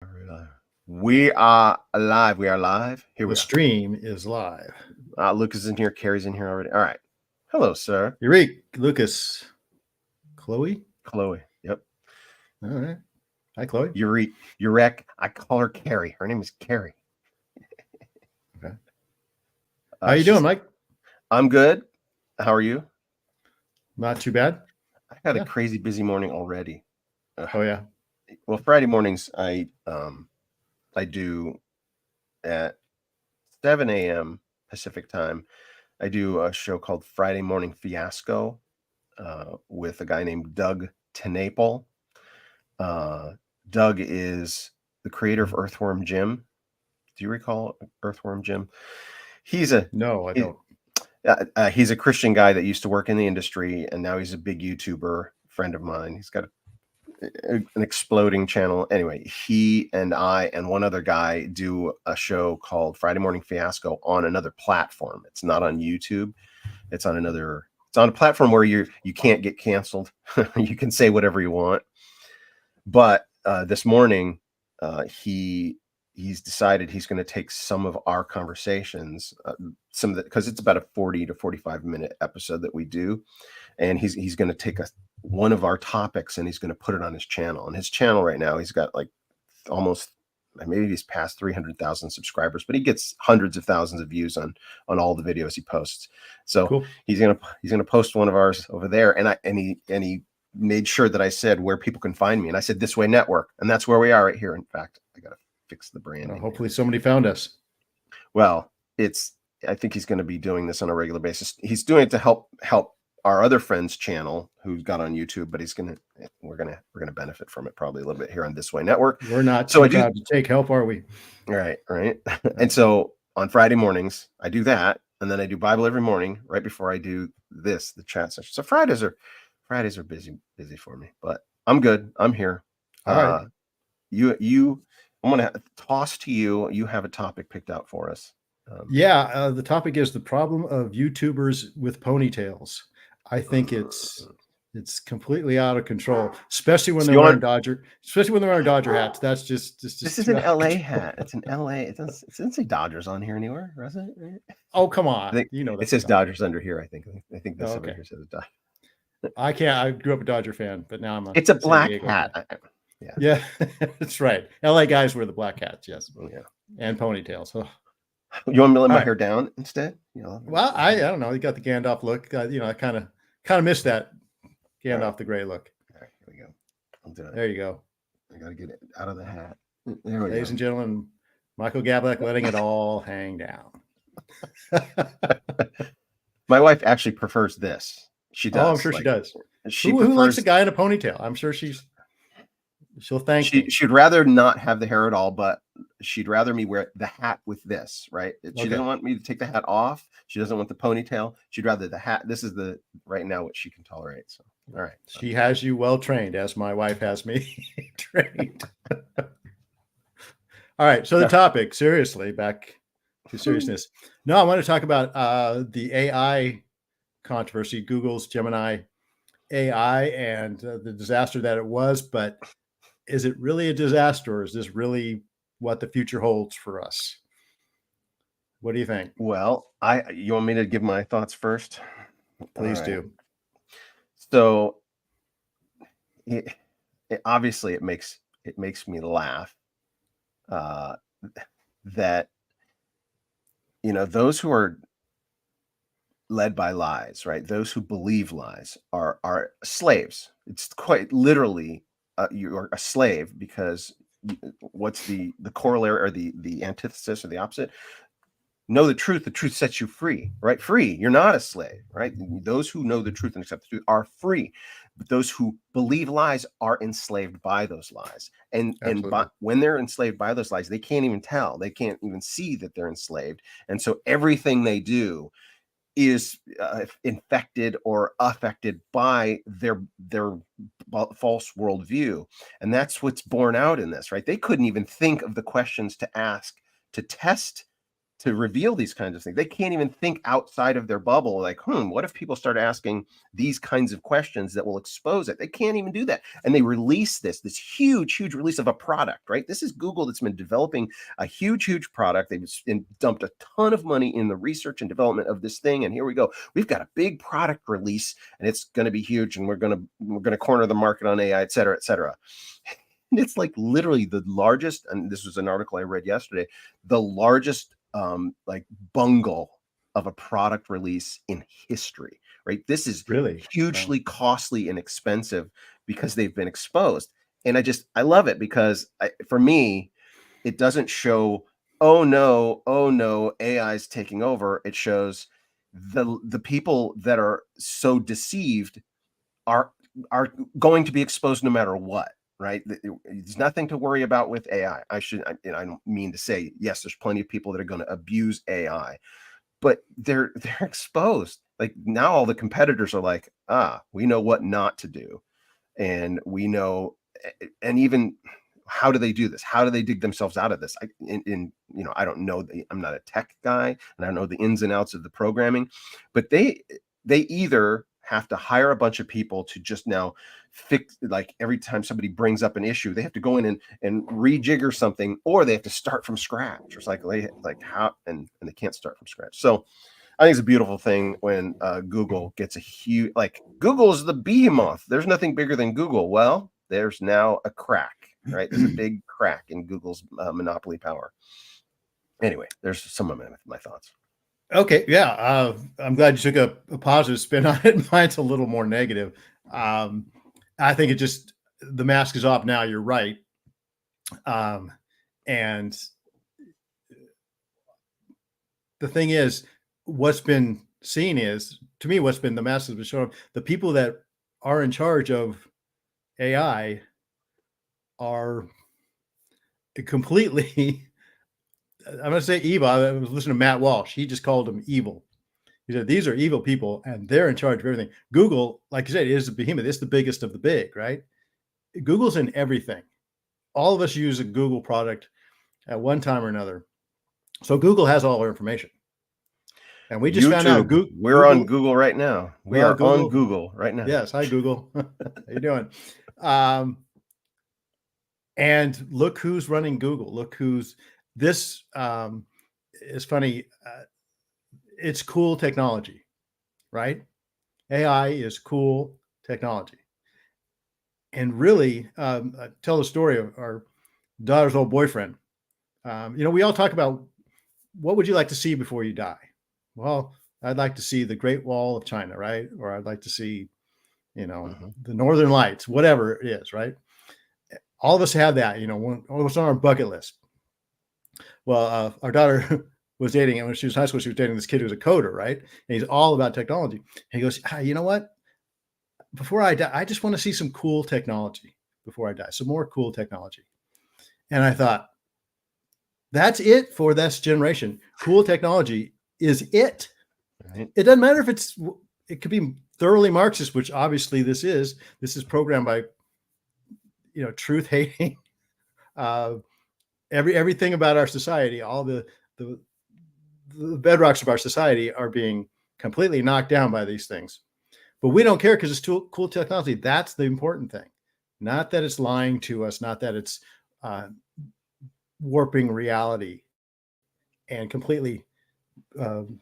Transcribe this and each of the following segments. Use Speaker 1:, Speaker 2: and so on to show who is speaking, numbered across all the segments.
Speaker 1: We are alive. We are live. Here
Speaker 2: The
Speaker 1: we
Speaker 2: stream is live.
Speaker 1: are. Lucas is in here. Carrie's in here already. All right. Hello, sir.
Speaker 2: Eureka, Lucas, Chloe.
Speaker 1: Chloe. Yep.
Speaker 2: All right. Hi, Chloe.
Speaker 1: Eurek. I call her Carrie. Her name is Carrie.
Speaker 2: Okay. How you doing, Mike?
Speaker 1: I'm good. How are you?
Speaker 2: Not too bad.
Speaker 1: I had a crazy busy morning already.
Speaker 2: Oh yeah.
Speaker 1: Well, Friday mornings I do at 7 a.m. Pacific time. I do a show called Friday Morning Fiasco with a guy named Doug TenNapel. Doug is the creator of Earthworm Jim. Do you recall Earthworm Jim?
Speaker 2: No, I don't.
Speaker 1: He's a Christian guy that used to work in the industry, and now he's a big YouTuber friend of mine. He's got an exploding channel. Anyway, he and I and one other guy do a show called Friday Morning Fiasco on another platform. It's not on YouTube. It's on a platform where you can't get canceled. You can say whatever you want. But this morning, he's decided he's going to take some of our conversations, because it's about a 40 to 45 minute episode that we do, and he's going to take one of our topics and he's going to put it on his channel. And his channel right now, he's got like maybe he's past 300,000 subscribers, but he gets hundreds of thousands of views on all the videos he posts. So cool. he's gonna post one of ours over there, and he made sure that I said where people can find me, and I said This Way Network, and that's where we are right here. In fact, I gotta fix the brand.
Speaker 2: Hopefully somebody found us.
Speaker 1: Well, I think he's going to be doing this on a regular basis. He's doing it to help our other friend's channel who's got on YouTube, but we're gonna benefit from it probably a little bit here on This Way Network.
Speaker 2: We're not too proud to take help, are we?
Speaker 1: Right. And so on Friday mornings I do that, and then I do Bible every morning right before I do the chat session. So Fridays are busy for me, but I'm good. I'm here.
Speaker 2: All right.
Speaker 1: I'm gonna toss to you. You have a topic picked out for us.
Speaker 2: The topic is the problem of YouTubers with ponytails. I think it's completely out of control, especially when they're wearing Dodger hats. That's just
Speaker 1: this is an LA hat. It's an LA. It doesn't say Dodgers on here anywhere, does it? Right?
Speaker 2: Oh, come on.
Speaker 1: It says Dodgers under here. I think this over here says Dodgers.
Speaker 2: I grew up a Dodger fan, but now
Speaker 1: it's a black hat.
Speaker 2: Yeah, that's right. LA guys wear the black hats, yes.
Speaker 1: Yeah.
Speaker 2: And ponytails. Oh.
Speaker 1: You want me to let my hair down instead?
Speaker 2: Well, I don't know. You got the Gandalf look. I kind of missed that Gandalf the Gray look.
Speaker 1: All right, here we go. I'll do it.
Speaker 2: There you go.
Speaker 1: I got to get it out of the hat.
Speaker 2: There we Ladies and gentlemen, Michael Gablek letting it all hang down.
Speaker 1: My wife actually prefers this. She does.
Speaker 2: Oh, I'm sure she does. Who likes a guy in a ponytail? I'm sure she'll thank me.
Speaker 1: She'd rather not have the hair at all, but she'd rather me wear the hat with this, right? She doesn't want me to take the hat off. She doesn't want the ponytail. She'd rather the hat. This is right now what she can tolerate. So, all right.
Speaker 2: She has you well trained, as my wife has me trained. All right. So the topic, seriously, back to seriousness. No, I want to talk about the AI controversy, Google's Gemini AI, and the disaster that it was. But is it really a disaster, or is this really what the future holds for us? What do you think?
Speaker 1: Well, you want me to give my thoughts first?
Speaker 2: Please do.
Speaker 1: So obviously it makes me laugh that those who are led by lies, right? Those who believe lies are slaves. It's quite literally you're a slave, because what's the corollary or the antithesis or the opposite? Know the truth sets you free, right? Free. You're not a slave, right? Those who know the truth and accept the truth are free, but those who believe lies are enslaved by those lies. And when they're enslaved by those lies, they can't even tell. They can't even see that they're enslaved. And so everything they do is infected or affected by their false worldview. And that's what's borne out in this, right? They couldn't even think of the questions to ask to test to reveal these kinds of things. They can't even think outside of their bubble. Like, what if people start asking these kinds of questions that will expose it? They can't even do that. And they release this huge release of a product, right? This is Google that's been developing a huge product. They've dumped a ton of money in the research and development of this thing. And here we go. We've got a big product release and it's going to be huge. And we're going to corner the market on AI, et cetera, et cetera. And it's like literally the largest, and this was an article I read yesterday, the largest like bungle of a product release in history, right? This is
Speaker 2: Really
Speaker 1: hugely costly and expensive because they've been exposed. And I love it because for me, it doesn't show, oh no, AI is taking over. It shows the people that are so deceived are going to be exposed no matter what. Right? There's nothing to worry about with AI. I don't mean to say, yes, there's plenty of people that are going to abuse AI, but they're exposed. Like now all the competitors are like, we know what not to do. And we know, and even how do they do this? How do they dig themselves out of this? I don't know. I'm not a tech guy and I don't know the ins and outs of the programming, but they either have to hire a bunch of people to just now fix, like every time somebody brings up an issue, they have to go in and rejigger something, or they have to start from scratch. It's like how, and they can't start from scratch. So I think it's a beautiful thing when Google gets a huge, like Google is the behemoth. There's nothing bigger than Google. Well, there's now a crack, right? There's a big crack in Google's monopoly power. Anyway, there's some of my thoughts.
Speaker 2: Okay, yeah, I'm glad you took a positive spin on it. Mine's a little more negative. I think the mask is off now. You're right, and the thing is, what's been seen is, to me, the mask has been shown. The people that are in charge of AI are completely. I'm going to say evil. I was listening to Matt Walsh. He just called them evil. He said, these are evil people and they're in charge of everything. Google, like you said, is a behemoth. It's the biggest of the big, right? Google's in everything. All of us use a Google product at one time or another. So Google has all our information. And we just found out
Speaker 1: we're on Google right now. We are on Google right now.
Speaker 2: Yes. Hi, Google. How you doing? And look who's running Google. Look who's this is funny. It's cool technology, right? AI is cool technology. And really, tell the story of our daughter's old boyfriend. We all talk about, what would you like to see before you die? Well, I'd like to see the Great Wall of China, right? Or I'd like to see, the Northern Lights, whatever it is, right? All of us have that, what's on our bucket list. Well, our daughter was dating, and when she was in high school, she was dating this kid who's a coder, right? And he's all about technology. And he goes, you know what? Before I die, I just want to see some cool technology before I die, some more cool technology. And I thought, that's it for this generation. Cool technology is it. Right. It doesn't matter if it could be thoroughly Marxist, which obviously this is programmed by, truth hating, everything about our society, all the bedrocks of our society are being completely knocked down by these things. But we don't care because it's too cool technology. That's the important thing. Not that it's lying to us, not that it's warping reality and completely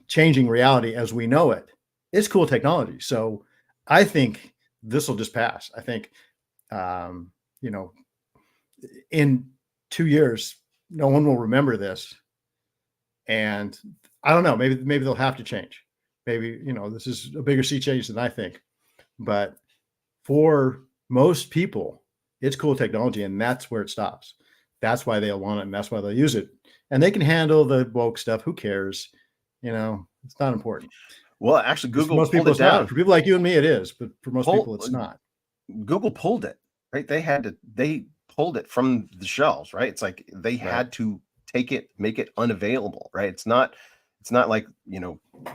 Speaker 2: changing reality as we know it. It's cool technology. So I think this will just pass. I think, in 2 years, no one will remember this. And I don't know, maybe they'll have to change. Maybe, this is a bigger sea change than I think. But for most people, it's cool technology, and that's where it stops. That's why they'll want it, and that's why they'll use it. And they can handle the woke stuff. Who cares? It's not important.
Speaker 1: Well, actually, Google
Speaker 2: most people
Speaker 1: pulled it down.
Speaker 2: Not. For people like you and me, it is, but for most people, it's not.
Speaker 1: Google pulled it, right? They pulled it from the shelves, right? It's like they had to take it, make it unavailable, right? It's not like,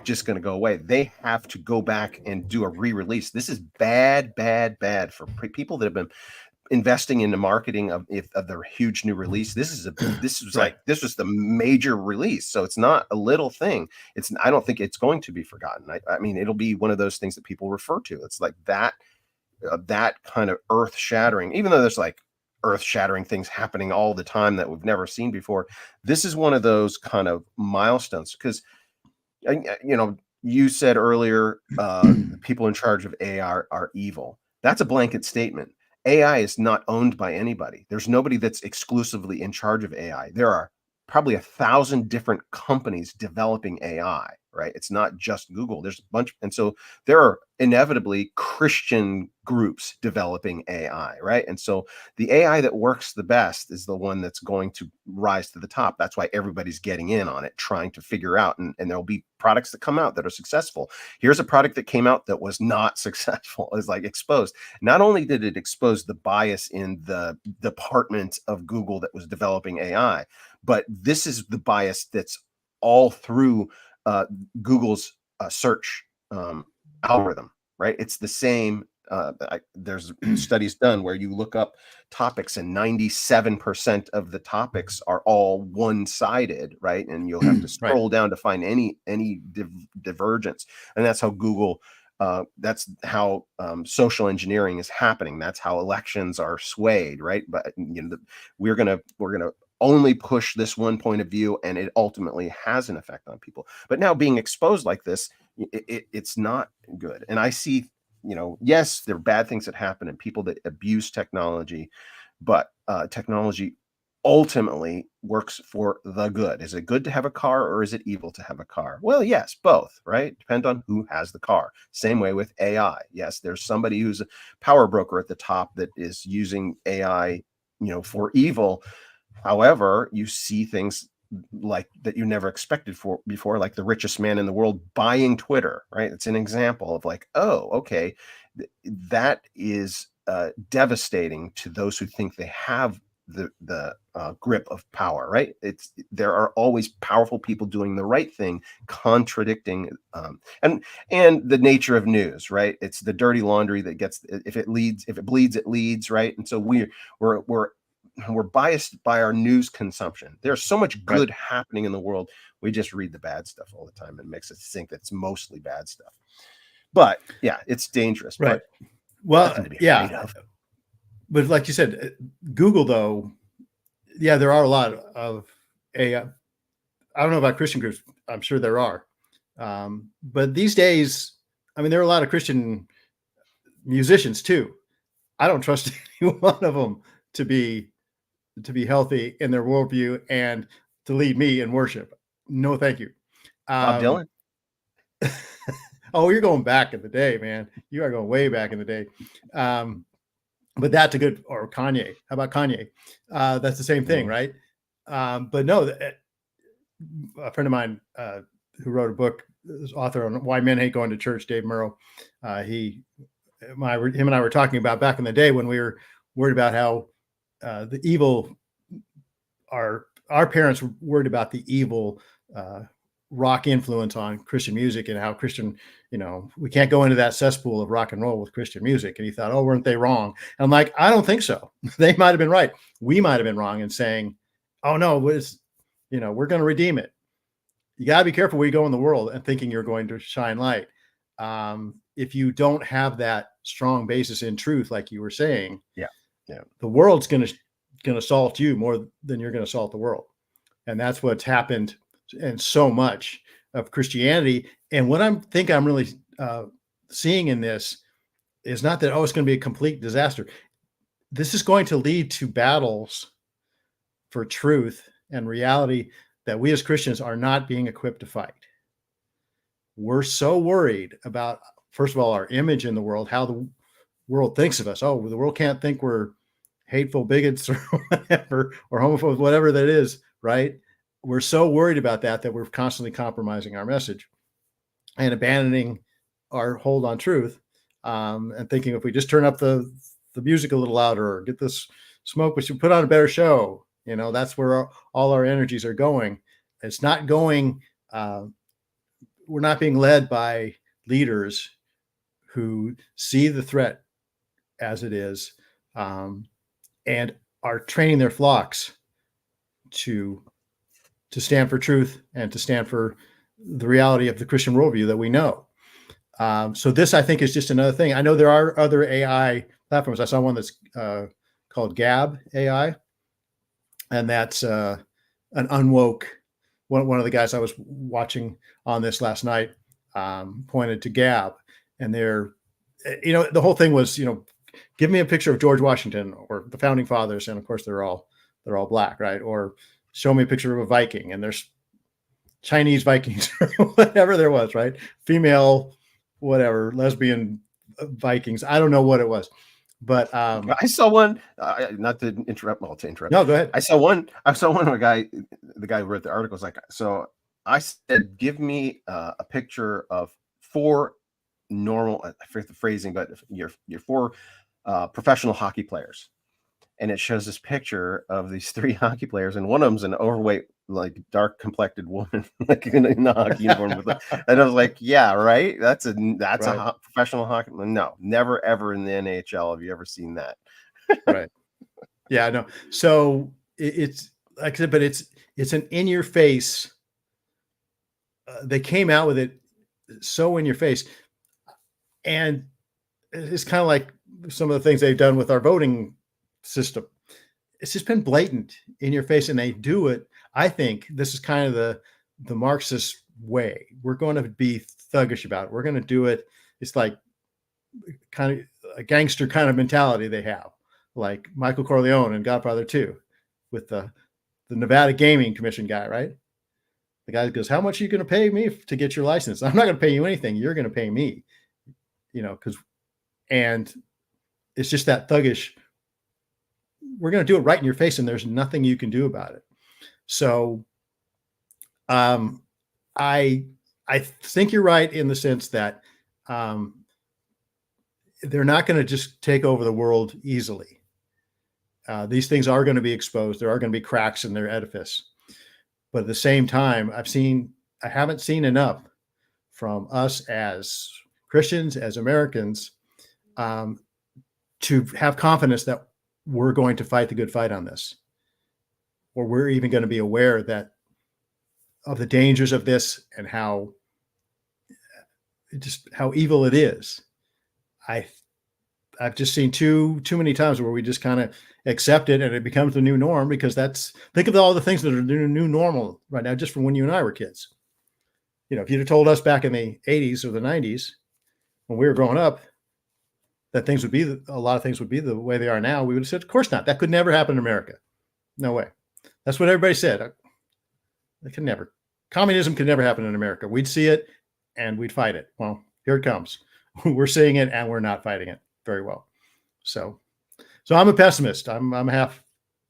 Speaker 1: just going to go away. They have to go back and do a re-release. This is bad for people that have been investing in the marketing of their huge new release. This was the major release, so it's not a little thing. I don't think it's going to be forgotten. I mean, it'll be one of those things that people refer to. It's like that kind of earth shattering, even though there's like earth shattering things happening all the time that we've never seen before. This is one of those kind of milestones, because you said earlier, the people in charge of AI are evil. That's a blanket statement. AI is not owned by anybody. There's nobody that's exclusively in charge of AI. There are probably 1,000 different companies developing AI, right? It's not just Google. There's a bunch. And so there are inevitably Christian groups developing AI, right? And so the AI that works the best is the one that's going to rise to the top. That's why everybody's getting in on it, trying to figure out, and there'll be products that come out that are successful. Here's a product that came out that was not successful. It's like exposed. Not only did it expose the bias in the department of Google that was developing AI, but this is the bias that's all through Google's search algorithm, right? It's the same. There's studies done where you look up topics and 97% of the topics are all one-sided, right? And you'll have to scroll down to find any divergence. And that's how Google, that's how social engineering is happening. That's how elections are swayed, right? But we're gonna only push this one point of view, and it ultimately has an effect on people. But now being exposed like this, it's not good. And I see, yes, there are bad things that happen and people that abuse technology, but technology ultimately works for the good. Is it good to have a car, or is it evil to have a car? Well, yes, both, right? Depend on who has the car. Same way with AI. Yes, there's somebody who's a power broker at the top that is using AI, for evil. However, you see things like that you never expected before, like the richest man in the world buying Twitter, right? It's an example of like, oh, okay, that is devastating to those who think they have the grip of power, right? There are always powerful people doing the right thing, contradicting, and the nature of news, right? It's the dirty laundry that gets, if it bleeds, it leads, right? And so we're biased by our news consumption. There's so much good happening in the world. We just read the bad stuff all the time and makes us think that it's mostly bad stuff. But yeah, it's dangerous.
Speaker 2: Right.
Speaker 1: But
Speaker 2: well, yeah. But like you said, Google, though, yeah, there are a lot of AI. I don't know about Christian groups. I'm sure there are. But these days, I mean, there are a lot of Christian musicians too. I don't trust any one of them to be healthy in their worldview and to lead me in worship. No, thank you.
Speaker 1: Bob Dylan.
Speaker 2: Oh, you're going back in the day, man. You are going way back in the day. But that's a good, or Kanye. How about Kanye? That's the same thing, right? But no, a friend of mine who wrote a book, author on Why Men Hate Going to Church, Dave Murrow, him and I were talking about back in the day when we were worried about how the evil, our parents were worried about the evil rock influence on Christian music, and how Christian, we can't go into that cesspool of rock and roll with Christian music. And he thought, oh, weren't they wrong? And I'm like, I don't think so. They might've been right. We might've been wrong in saying, oh no, we're going to redeem it. You gotta be careful where you go in the world and thinking you're going to shine light. If you don't have that strong basis in truth, like you were saying, the world's going to assault you more than you're going to assault the world. And that's what's happened in so much of Christianity. And what I'm really seeing in this is not that, oh, it's going to be a complete disaster. This is going to lead to battles for truth and reality that we as Christians are not being equipped to fight. We're so worried about, first of all, our image in the world, how the world thinks of us. Oh, the world can't think we're hateful bigots or whatever, or homophobes, whatever that is, right? We're so worried about that we're constantly compromising our message and abandoning our hold on truth, and thinking if we just turn up the music a little louder or get this smoke, we should put on a better show. That's where all our energies are going. It's not going, we're not being led by leaders who see the threat as it is, and are training their flocks to stand for truth and to stand for the reality of the Christian worldview that we know. So this, I think, is just another thing. I know there are other AI platforms. I saw one that's called Gab AI, and that's an unwoke. One of the guys I was watching on this last night pointed to Gab, and they're, the whole thing was, give me a picture of George Washington or the founding fathers, and of course they're all black, right? Or show me a picture of a Viking, and there's Chinese Vikings or whatever there was, right? Female, whatever, lesbian Vikings. I don't know what it was, but
Speaker 1: I saw one. Not to interrupt. Well, to interrupt.
Speaker 2: No, go ahead.
Speaker 1: I saw one. The guy who wrote the article was like, so I said, give me a picture of 4 normal. I forget the phrasing, but your 4 professional hockey players. And it shows this picture of these 3 hockey players, and one of them's an overweight, like dark complected woman, like in a hockey uniform. And I was like, yeah, right. That's right. A professional hockey. No, never ever in the NHL have you ever seen that.
Speaker 2: Right. Yeah, no. So it's like I said, but it's an in your face. They came out with it so in your face, and it's kind of like some of the things they've done with our voting system. It's just been blatant in your face, and they do it. I think this is kind of the Marxist way. We're going to be thuggish about it. We're going to do it. It's like kind of a gangster kind of mentality they have, like Michael Corleone and Godfather 2 with the Nevada Gaming Commission guy, right? The guy goes, how much are you going to pay me to get your license? I'm not going to pay you anything. You're going to pay me, and it's just that thuggish. We're going to do it right in your face, and there's nothing you can do about it. So, I think you're right in the sense that they're not going to just take over the world easily. These things are going to be exposed. There are going to be cracks in their edifice. But at the same time, I haven't seen enough from us as Christians, as Americans, to have confidence that we're going to fight the good fight on this, or we're even going to be aware of the dangers of this and how evil it is. I've just seen too many times where we just kind of accept it and it becomes the new norm, because think of all the things that are the new normal right now, just from when you and I were kids. If you'd have told us back in the 80s or the 90s when we were growing up that a lot of things would be the way they are now, we would have said, of course not. That could never happen in America. No way. That's what everybody said. It can never. Communism could never happen in America. We'd see it and we'd fight it. Well, here it comes. We're seeing it and we're not fighting it very well. So I'm a pessimist. I'm a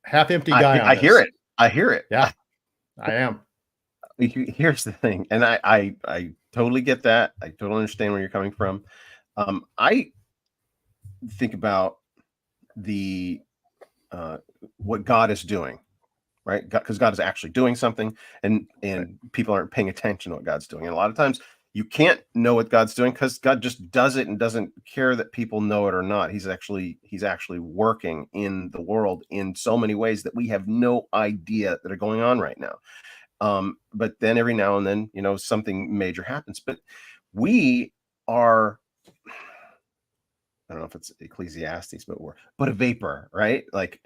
Speaker 2: half empty guy.
Speaker 1: I hear it.
Speaker 2: Yeah, I am.
Speaker 1: Here's the thing. And I totally get that. I totally understand where you're coming from. I think about what God is doing, right? Because God is actually doing something, and
Speaker 2: Right.
Speaker 1: people aren't paying attention to what God's doing. And a lot of times you can't know what God's doing because God just does it and doesn't care that people know it or not. He's actually working in the world in so many ways that we have no idea that are going on right now. But then every now and then, something major happens. But we are, I don't know if it's Ecclesiastes, but a vapor, right? Like,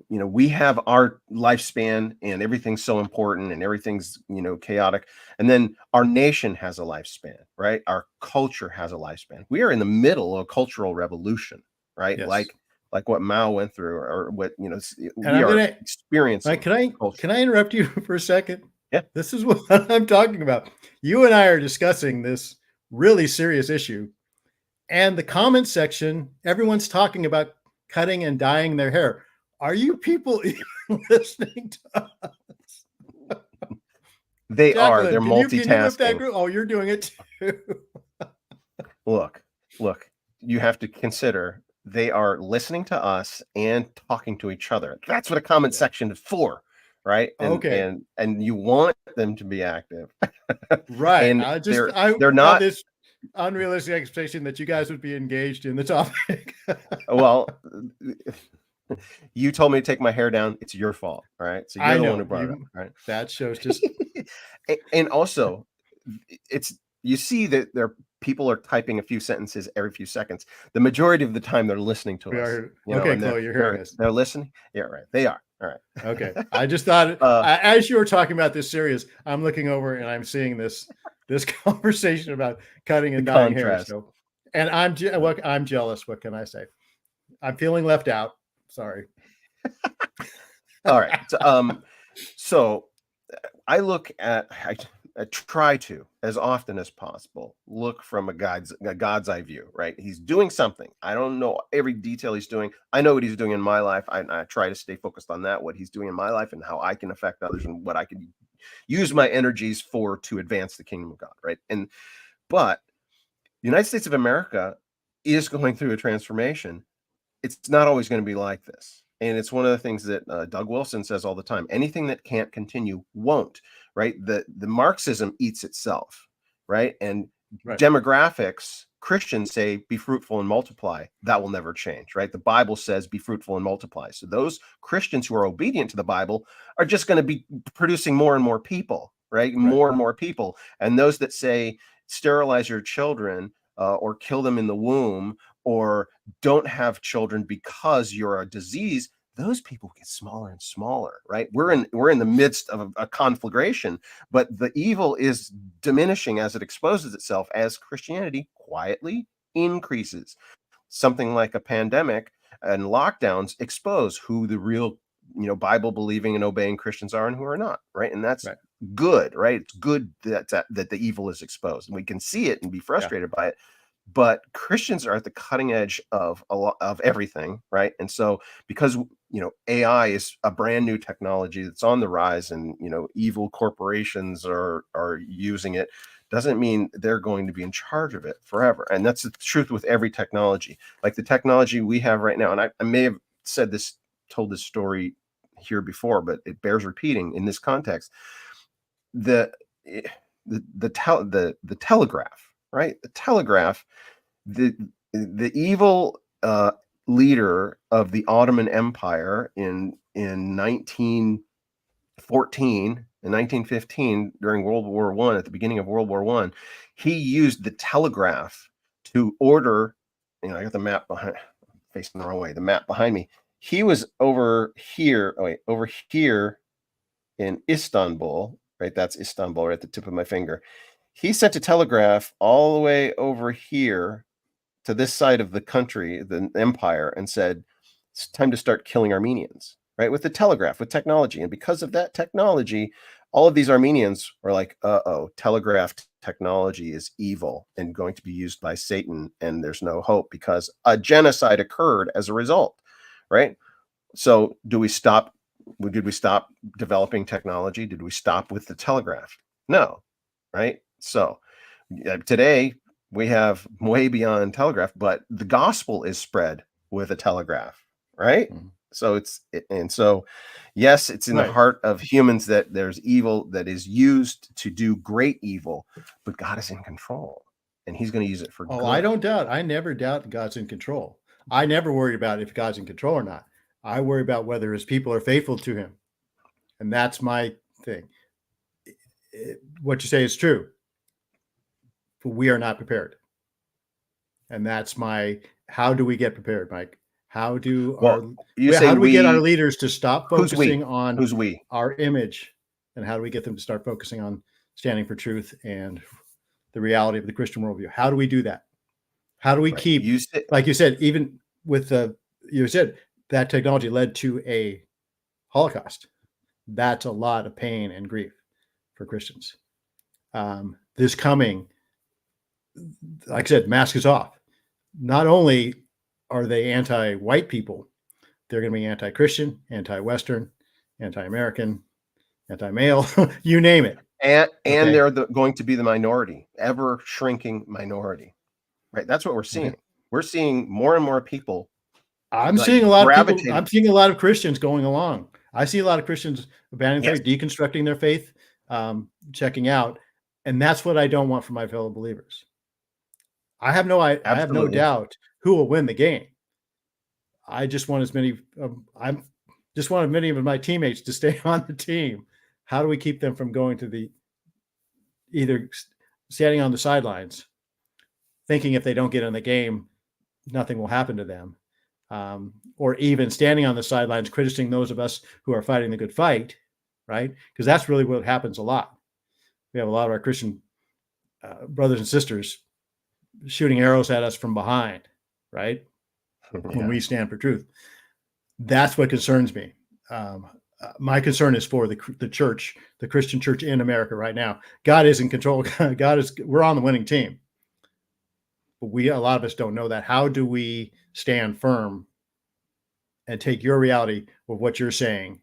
Speaker 1: we have our lifespan and everything's so important and everything's, chaotic. And then our nation has a lifespan, right? Our culture has a lifespan. We are in the middle of a cultural revolution, right?
Speaker 2: Yes.
Speaker 1: Like what Mao went through, or what, we are experiencing.
Speaker 2: Can I interrupt you for a second?
Speaker 1: Yeah.
Speaker 2: This is what I'm talking about. You and I are discussing this really serious issue, and the comment section, everyone's talking about cutting and dyeing their hair. Are you people even listening to us?
Speaker 1: They
Speaker 2: Jacqueline,
Speaker 1: are. They're multitasking.
Speaker 2: Oh, you're doing it too.
Speaker 1: Look, you have to consider they are listening to us and talking to each other. That's what a comment section is for, right?
Speaker 2: Okay.
Speaker 1: And you want them to be active.
Speaker 2: Right.
Speaker 1: And
Speaker 2: they're not this unrealistic expectation that you guys would be engaged in the topic.
Speaker 1: Well, You told me to take my hair down. It's your fault. All right. So you're
Speaker 2: I
Speaker 1: the one
Speaker 2: know
Speaker 1: who brought it up.
Speaker 2: you.
Speaker 1: Right.
Speaker 2: That shows just
Speaker 1: And also, it's you see that people are typing a few sentences every few seconds. The majority of the time they're listening to
Speaker 2: we
Speaker 1: us,
Speaker 2: are
Speaker 1: you know,
Speaker 2: okay,
Speaker 1: and
Speaker 2: Chloe. You're hearing this.
Speaker 1: they're listening. Yeah, right. They are. All right.
Speaker 2: Okay. I just thought as you were talking about this series, I'm looking over and I'm seeing this conversation about cutting and
Speaker 1: The
Speaker 2: dyeing hair.
Speaker 1: contrast.
Speaker 2: So, and I'm jealous. What can I say? I'm feeling left out. Sorry.
Speaker 1: All right. So I look at I try to, as often as possible, look from a God's eye view, right? He's doing something. I don't know every detail he's doing. I know what he's doing in my life. I try to stay focused on that, what he's doing in my life and how I can affect others and what I can use my energies for to advance the kingdom of God, right? But the United States of America is going through a transformation. It's not always going to be like this. And it's one of the things that Doug Wilson says all the time. Anything that can't continue won't, right? The Marxism eats itself, right? And
Speaker 2: Right.
Speaker 1: demographics, Christians say, be fruitful and multiply. That will never change, right? The Bible says, be fruitful and multiply. So those Christians who are obedient to the Bible are just going to be producing more and more people, right? More and more people. And those that say, sterilize your children or kill them in the womb, or don't have children because you're a disease, those people get smaller and smaller, right? We're in the midst of a conflagration, but the evil is diminishing as it exposes itself, as Christianity quietly increases. Something like a pandemic and lockdowns expose who the real, Bible believing and obeying Christians are and who are not, right? And that's good, right? It's good that the evil is exposed, and we can see it and be frustrated by it. But Christians are at the cutting edge of a lot of everything, right? And so, because AI is a brand new technology that's on the rise, and evil corporations are using it, doesn't mean they're going to be in charge of it forever. And that's the truth with every technology. Like the technology we have right now, and I may have told this story here before, but it bears repeating in this context. The telegraph, right? The telegraph, the evil leader of the Ottoman Empire in 1914 and 1915 during World War I, at the beginning of World War I, he used the telegraph to order. I got the map facing the wrong way. The map behind me. He was over here. Over here in Istanbul, right? That's Istanbul, right at the tip of my finger. He sent a telegraph all the way over here to this side of the country, the empire, and said, it's time to start killing Armenians, right? With the telegraph, with technology. And because of that technology, all of these Armenians were like, telegraph technology is evil and going to be used by Satan, and there's no hope because a genocide occurred as a result, right? So did we stop developing technology? Did we stop with the telegraph? No, right? So today we have way beyond telegraph, but the gospel is spread with a telegraph, right? Mm-hmm. So yes, it's in the heart of humans that there's evil that is used to do great evil, but God is in control, and he's going to use it for good.
Speaker 2: I don't doubt. I never doubt God's in control. I never worry about if God's in control or not. I worry about whether his people are faithful to him. And that's my thing. What you say is true. But we are not prepared. And that's how do we get prepared, Mike? How do we get our leaders to stop focusing on our image? And how do we get them to start focusing on standing for truth and the reality of the Christian worldview? How do we do that? How do we keep, like you said, even with that technology led to a Holocaust. That's a lot of pain and grief for Christians. This coming, like I said, mask is off. Not only are they anti-white people, they're going to be anti-Christian, anti-Western, anti-American, anti-male, you name it.
Speaker 1: And they're going to be the minority, ever shrinking minority, right? That's what we're seeing. Okay. We're seeing more and more people.
Speaker 2: I'm seeing a lot of people. I'm seeing a lot of Christians going along. I see a lot of Christians abandoning faith, deconstructing their faith, checking out, and that's what I don't want for my fellow believers. I have no doubt who will win the game. I just want as many. I'm just wanted many of my teammates to stay on the team. How do we keep them from going to the either standing on the sidelines, thinking if they don't get in the game, nothing will happen to them, or even standing on the sidelines, criticizing those of us who are fighting the good fight, right? Because that's really what happens a lot. We have a lot of our Christian brothers and sisters shooting arrows at us from behind, right? When we stand for truth. That's what concerns me. My concern is for the church, the Christian church in America right now. God is in control. We're on the winning team. But a lot of us don't know that. How do we stand firm and take your reality of what you're saying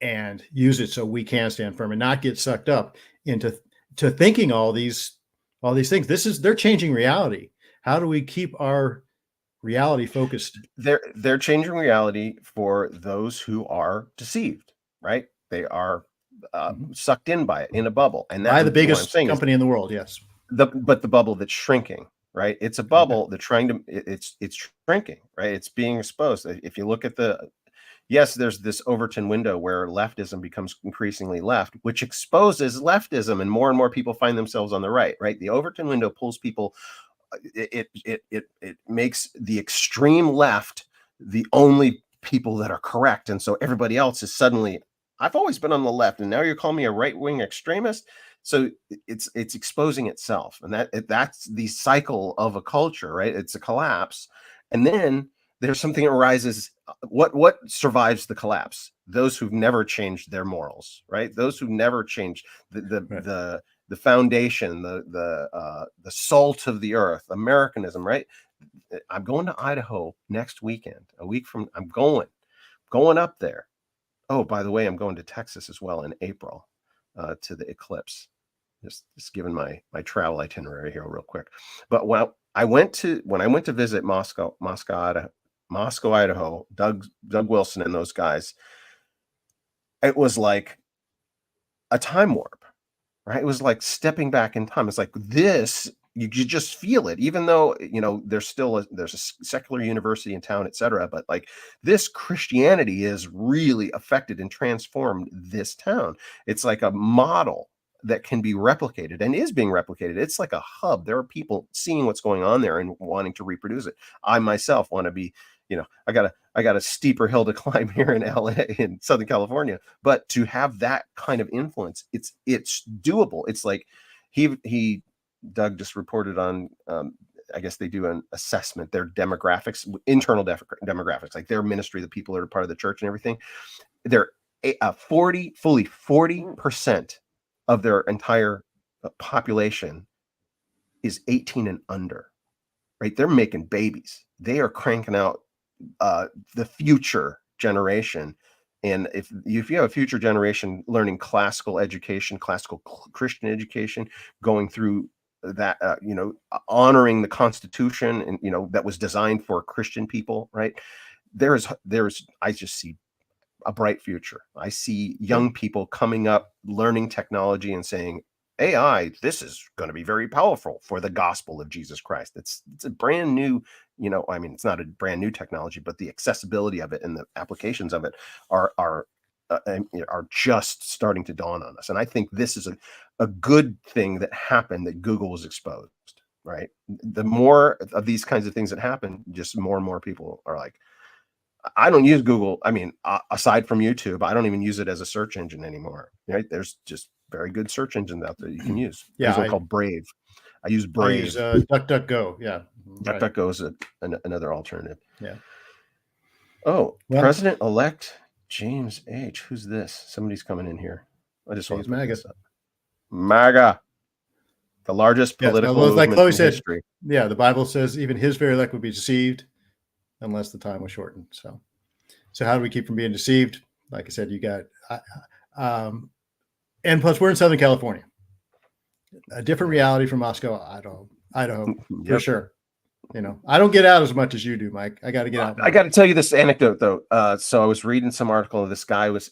Speaker 2: and use it so we can stand firm and not get sucked up into thinking all these things? They're changing reality. How do we keep our reality focused?
Speaker 1: They're changing reality for those who are deceived, right? They are sucked in by it in a bubble, and that's
Speaker 2: the biggest company in the world. Yes,
Speaker 1: but the bubble that's shrinking, right? It's a bubble that's it's shrinking, right? It's being exposed. If you look at there's this Overton window where leftism becomes increasingly left, which exposes leftism, and more people find themselves on the right. The Overton window pulls people. It makes the extreme left the only people that are correct, and so everybody else is suddenly, I've always been on the left, and now you're calling me a right-wing extremist. So it's exposing itself, and that's the cycle of a culture, right? It's a collapse, and then there's something that arises. What survives the collapse? Those who've never changed their morals, right? Those who never changed the foundation, the salt of the earth, Americanism, right? I'm going to Idaho next weekend. A week from, I'm going up there. Oh, by the way, I'm going to Texas as well in April to the eclipse. Just given my travel itinerary here real quick. But when I went to visit Moscow, Idaho, Doug Wilson and those guys, it was like a time warp. Right? It was like stepping back in time. It's like this, you just feel it, even though, there's a secular university in town, etc. But like this Christianity is really affected and transformed this town. It's like a model that can be replicated and is being replicated. It's like a hub. There are people seeing what's going on there and wanting to reproduce it. I myself want to be, I got a steeper hill to climb here in LA, in Southern California, but to have that kind of influence, it's doable. It's like Doug just reported on, I guess they do an assessment, their demographics, internal demographics, like their ministry, the people that are part of the church and everything. They're fully 40% of their entire population is 18 and under, right? They're making babies. They are cranking out the future generation. And if you have a future generation learning classical education, classical Christian education, going through that, honoring the Constitution, and that was designed for Christian people, right? I just see a bright future. I see young people coming up, learning technology and saying, AI, this is going to be very powerful for the gospel of Jesus Christ. It's a brand new, it's not a brand new technology, but the accessibility of it and the applications of it are just starting to dawn on us. And I think this is a good thing that happened, that Google was exposed, right? The more of these kinds of things that happen, just more and more people are like, I don't use Google. I mean, aside from YouTube, I don't even use it as a search engine anymore, right? There's just very good search engines out there you can use. There's one called Brave. I use Brave.
Speaker 2: I use DuckDuckGo. Yeah.
Speaker 1: DuckDuckGo is another alternative.
Speaker 2: Yeah.
Speaker 1: Oh, President-elect James H. Who's this? Somebody's coming in here. I just want to
Speaker 2: MAGA.
Speaker 1: MAGA. The largest political movement in history.
Speaker 2: Yeah, the Bible says even his very elect would be deceived unless the time was shortened. So how do we keep from being deceived? Like I said, you got, and plus we're in Southern California, a different reality from Moscow, Idaho, for sure. I don't get out as much as you do, Mike. I got to get out.
Speaker 1: I got to tell you this anecdote though. So I was reading some article of this guy he's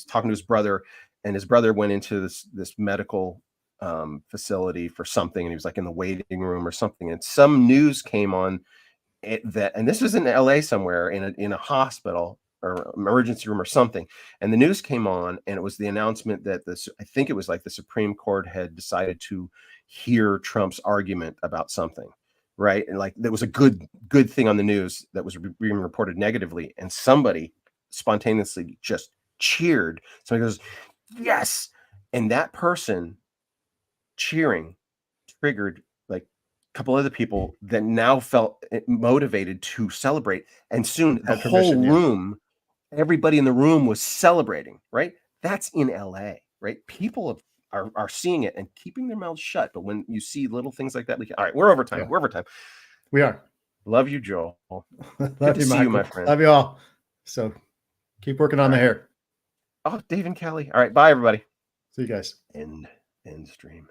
Speaker 1: talking to his brother, and his brother went into this medical facility for something, and he was like in the waiting room or something, and some news came on and this was in LA somewhere in a hospital or emergency room or something. And the news came on, and it was the announcement that I think it was like the Supreme Court had decided to hear Trump's argument about something, right? And like, there was a good thing on the news that was being reported negatively, and somebody spontaneously just cheered. Somebody goes, yes. And that person cheering triggered like a couple other people that now felt motivated to celebrate. And soon the
Speaker 2: Had permission,
Speaker 1: whole
Speaker 2: yeah.
Speaker 1: room, everybody in the room was celebrating, right? That's in LA, right? People are seeing it and keeping their mouths shut. But when you see little things like that, like, all right, we're over time.
Speaker 2: Yeah.
Speaker 1: We're over time.
Speaker 2: We are.
Speaker 1: Love you, Joel.
Speaker 2: Love
Speaker 1: Good to
Speaker 2: you,
Speaker 1: see
Speaker 2: Michael.
Speaker 1: you, my friend.
Speaker 2: Love you all. So keep working on the hair.
Speaker 1: Oh, Dave and Kelly. All right, bye, everybody.
Speaker 2: See you guys.
Speaker 1: End stream.